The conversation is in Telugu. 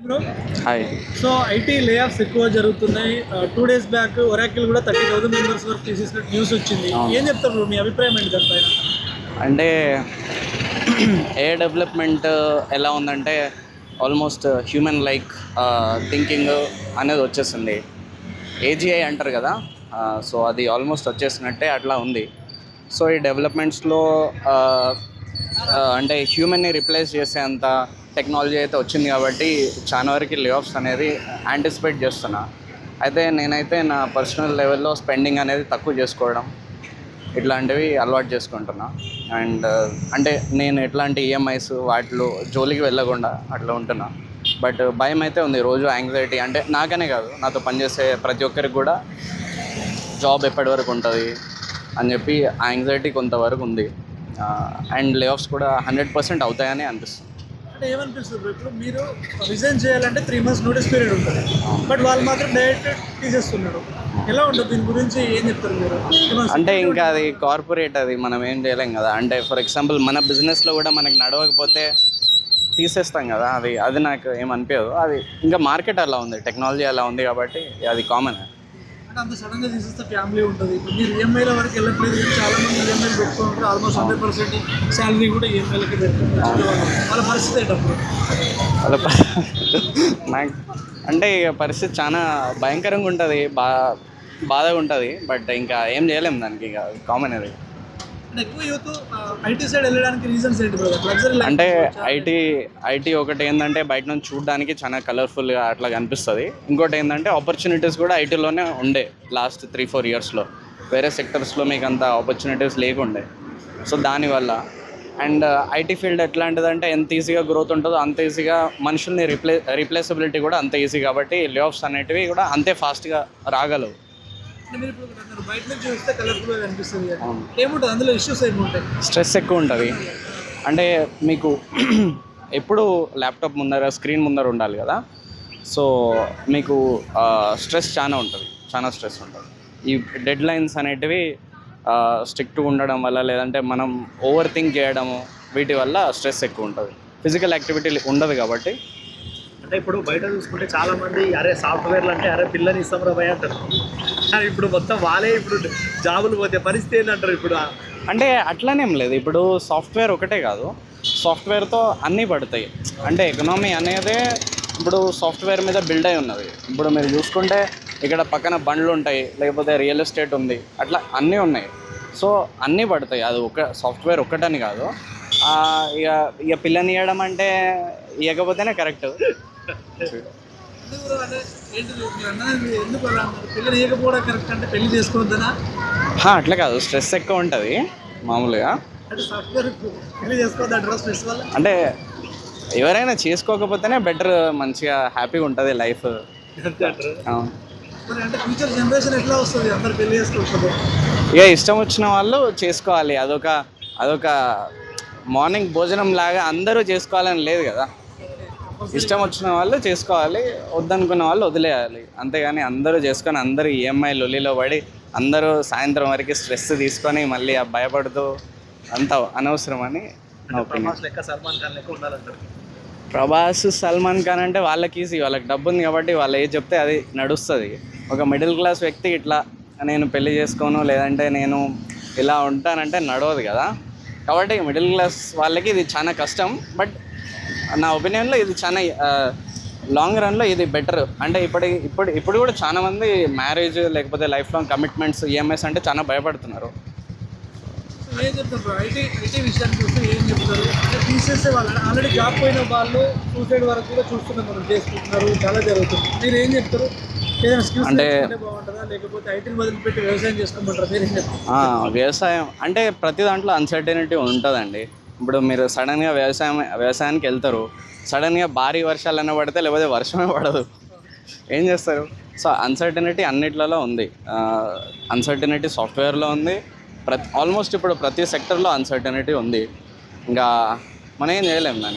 బ్రో. హాయ్. సో ఐటీ లే ఆఫ్స్ ఎక్కువ జరుగుతున్నాయి. 2 days బ్యాక్ ఒరాకిల్ కూడా 30,000 మెంబర్స్ వరకు తీసేసినట్టు న్యూస్ వచ్చింది. ఏం చెప్తారు బ్రో, మీ అభిప్రాయం ఏంటి దానిపైన? అంటే ఏ డెవలప్మెంట్ ఎలా ఉందంటే ఆల్మోస్ట్ హ్యూమన్ లైక్ థింకింగ్ అనేది వచ్చేసింది. ఏజీఐ అంటారు కదా, సో అది ఆల్మోస్ట్ వచ్చేసినట్టే అట్లా ఉంది. సో ఈ డెవలప్మెంట్స్లో అంటే హ్యూమన్ని రిప్లేస్ చేసేంత టెక్నాలజీ అయితే వచ్చింది కాబట్టి చాలా వరకు లే ఆఫ్స్ అనేది యాంటిసిపేట్ చేస్తున్నా. అయితే నేనైతే నా పర్సనల్ లెవెల్లో స్పెండింగ్ అనేది తక్కువ చేసుకోవడం ఇట్లాంటివి అలవాటు చేసుకుంటున్నా. అండ్ అంటే నేను ఎట్లాంటి ఈఎంఐస్ వాటిలో జోలికి వెళ్ళకుండా అట్లా ఉంటున్నా. బట్ భయం అయితే ఉంది, రోజు యాంగ్జైటీ. అంటే నాకనే కాదు, నాతో పనిచేసే ప్రతి ఒక్కరికి కూడా జాబ్ ఎప్పటి వరకు ఉంటుంది అని చెప్పి ఆ యాంగ్జైటీ కొంతవరకు ఉంది. అండ్ లే ఆఫ్స్ కూడా 100% అవుతాయని అనిపిస్తుంది. అంటే ఏమనిపిస్తుంది బ్రో, ఇప్పుడు మీరు రిజైన్ చేయాలంటే 3 months నోటీస్ పీరియడ్ ఉంటుంది, బట్ వాళ్ళు మాత్రం డైరెక్ట్ తీసేస్తున్నారు. ఎలా ఉంటుంది దీని గురించి ఏం చెప్తారు మీరు? అంటే ఇంకా అది కార్పొరేట్, అది మనం ఏం చేయలేం కదా. అంటే ఫర్ ఎగ్జాంపుల్ మన బిజినెస్లో కూడా మనకి నడవకపోతే తీసేస్తాం కదా, అది నాకు ఏమనిపించదు. అది ఇంకా మార్కెట్ అలా ఉంది, టెక్నాలజీ అలా ఉంది కాబట్టి అది కామన్. అంటే అంత సడన్గా తీసేస్తే ఫ్యామిలీ ఉంటుంది. ఇప్పుడు మీరు ఈఎంఐల వరకు వెళ్ళట్లేదు, చాలా మంది ఈఎంఐలు పెట్టుకుంటారు. ఆల్మోస్ట్ 100% శాలరీ కూడా ఈఎంఐలకి పెట్టుకుంటారు. వాళ్ళ పరిస్థితి ఏంటప్పుడు? వాళ్ళ నాకు అంటే ఇక పరిస్థితి చాలా భయంకరంగా ఉంటుంది, బాధగా ఉంటుంది. బట్ ఇంకా ఏం చేయలేము దానికి, ఇక కామన్ అది. ఎక్కువ యూత్ ఐటీ సైడ్ వెళ్ళడానికి రీజన్స్ ఏంటి బ్రదర్? లగ్జరీ అంటే ఐటీ ఒకటి ఏంటంటే బయట నుంచి చూడడానికి చాలా కలర్ఫుల్గా అట్లా కనిపిస్తుంది. ఇంకోటి ఏంటంటే ఆపర్చునిటీస్ కూడా ఐటీలోనే ఉండే లాస్ట్ 3-4 yearsలో. వేరే సెక్టర్స్లో మీకు అంత ఆపర్చునిటీస్ లేకుండే. సో దానివల్ల అండ్ ఐటీ ఫీల్డ్ ఎట్లాంటిదంటే ఎంత ఈజీగా గ్రోత్ ఉంటుందో అంత ఈజీగా మనుషుల్ని రీప్లేసబిలిటీ కూడా అంత ఈజీ కాబట్టి లే ఆఫ్స్ అనేటివి కూడా అంతే ఫాస్ట్గా రాగలవు. మీరు ఇప్పుడు బయట నుంచి చూస్తే కలర్ఫుల్గా కనిపిస్తుంది, ఏముంటుంది అందులో? ఇష్యూస్ ఏముంటాయి? స్ట్రెస్ ఎక్కువ ఉంటుంది. అంటే మీకు ఎప్పుడు ల్యాప్టాప్ ముందర, స్క్రీన్ ముందర ఉండాలి కదా. సో మీకు స్ట్రెస్ చాలా ఉంటుంది, చాలా స్ట్రెస్ ఉంటుంది. ఈ డెడ్ లైన్స్ అనేటివి స్ట్రిక్ట్గా ఉండడం వల్ల, లేదంటే మనం ఓవర్ థింక్ చేయడము, వీటి వల్ల స్ట్రెస్ ఎక్కువ ఉంటుంది. ఫిజికల్ యాక్టివిటీ ఉండదు కాబట్టి. అంటే ఇప్పుడు బయట చూసుకుంటే చాలా మంది అరే సాఫ్ట్వేర్లు అంటే అరే పిల్లని ఇస్తాం రా భయ అంటారు. ఇప్పుడు మొత్తం వాళ్ళే ఇప్పుడు జాబులు పోతే పరిస్థితి ఏంటంటారు ఇప్పుడు? అంటే అట్లనేం లేదు, ఇప్పుడు సాఫ్ట్వేర్ ఒకటే కాదు, సాఫ్ట్వేర్తో అన్నీ పడతాయి. అంటే ఎకనామీ అనేదే ఇప్పుడు సాఫ్ట్వేర్ మీద బిల్డ్ అయి ఉన్నది. ఇప్పుడు మీరు చూసుకుంటే ఇక్కడ పక్కన బండ్లు ఉంటాయి, లేకపోతే రియల్ ఎస్టేట్ ఉంది, అట్లా అన్నీ ఉన్నాయి. సో అన్నీ పడతాయి, అది ఒక సాఫ్ట్వేర్ ఒక్కటని కాదు. ఇక పిల్లని ఇవ్వడం అంటే ఇవ్వకపోతేనే కరెక్ట్. అట్లా కాదు, స్ట్రెస్ ఎక్కువ ఉంటుంది మామూలుగా. అంటే ఎవరైనా చేసుకోకపోతేనే బెటర్, మంచిగా హ్యాపీగా ఉంటుంది లైఫ్. ఇక ఇష్టం వచ్చిన వాళ్ళు చేసుకోవాలి. అదొక మార్నింగ్ భోజనం లాగా అందరూ చేసుకోవాలని లేదు కదా. ఇష్టం వచ్చిన వాళ్ళు చేసుకోవాలి, వద్దనుకున్న వాళ్ళు వదిలేయాలి. అంతేగాని అందరూ చేసుకొని అందరూ ఈఎంఐ లొల్లిలో పడి అందరూ సాయంత్రం వరకు స్ట్రెస్ తీసుకొని మళ్ళీ భయపడుతూ అంత అనవసరం అని నా ఒపీనియన్. ప్రభాస్, సల్మాన్ ఖాన్ అంటే వాళ్ళకి ఈజీ, వాళ్ళకి డబ్బు ఉంది కాబట్టి వాళ్ళు ఏది చెప్తే అది నడుస్తుంది. ఒక మిడిల్ క్లాస్ వ్యక్తి ఇట్లా నేను పెళ్లి చేసుకోను, లేదంటే నేను ఇలా ఉంటానంటే నడవదు కదా. కాబట్టి మిడిల్ క్లాస్ వాళ్ళకి ఇది చాలా కష్టం. బట్ నా ఒపీనియన్లో ఇది చాలా లాంగ్ రన్లో ఇది బెటర్. అంటే ఇప్పుడు కూడా చాలామంది మ్యారేజ్ లేకపోతే లైఫ్ లాంగ్ కమిట్మెంట్స్, ఈఎంఐస్ అంటే చాలా భయపడుతున్నారు. ఏం చెప్తారు ఐటీ విషయాన్ని చూస్తే ఏం చెప్తారు? అంటే తీసేసే వాళ్ళు ఆల్రెడీ జాబ్ పోయిన వాళ్ళు సూసైడ్ వరకు కూడా చూస్తున్నాం, మనం చేసుకుంటున్నారు, చాలా జరుగుతుంది. మీరు ఏం చెప్తారు? ఏదైనా స్కిల్స్ అంటే బాగుంటుందా, లేకపోతే ఐటీని వదిలిపెట్టి వ్యవసాయం చేసుకోమంటారా? మీరు ఏం చెప్తారు? వ్యవసాయం అంటే ప్రతి దాంట్లో అన్సర్టెనిటీ ఉంటుందండి. ఇప్పుడు మీరు సడన్గా వ్యవసాయానికి వెళ్తారు, సడన్గా భారీ వర్షాలు అన్న పడితే, లేకపోతే వర్షమే పడదు, ఏం చేస్తారు? సో అన్సర్టెనిటీ అన్నిట్లలో ఉంది. అన్సర్టెనిటీ సాఫ్ట్వేర్లో ఉంది, ఆల్మోస్ట్ ఇప్పుడు ప్రతి సెక్టర్లో అన్సర్టెనిటీ ఉంది. ఇంకా మనం ఏం చేయలేము దాన్ని.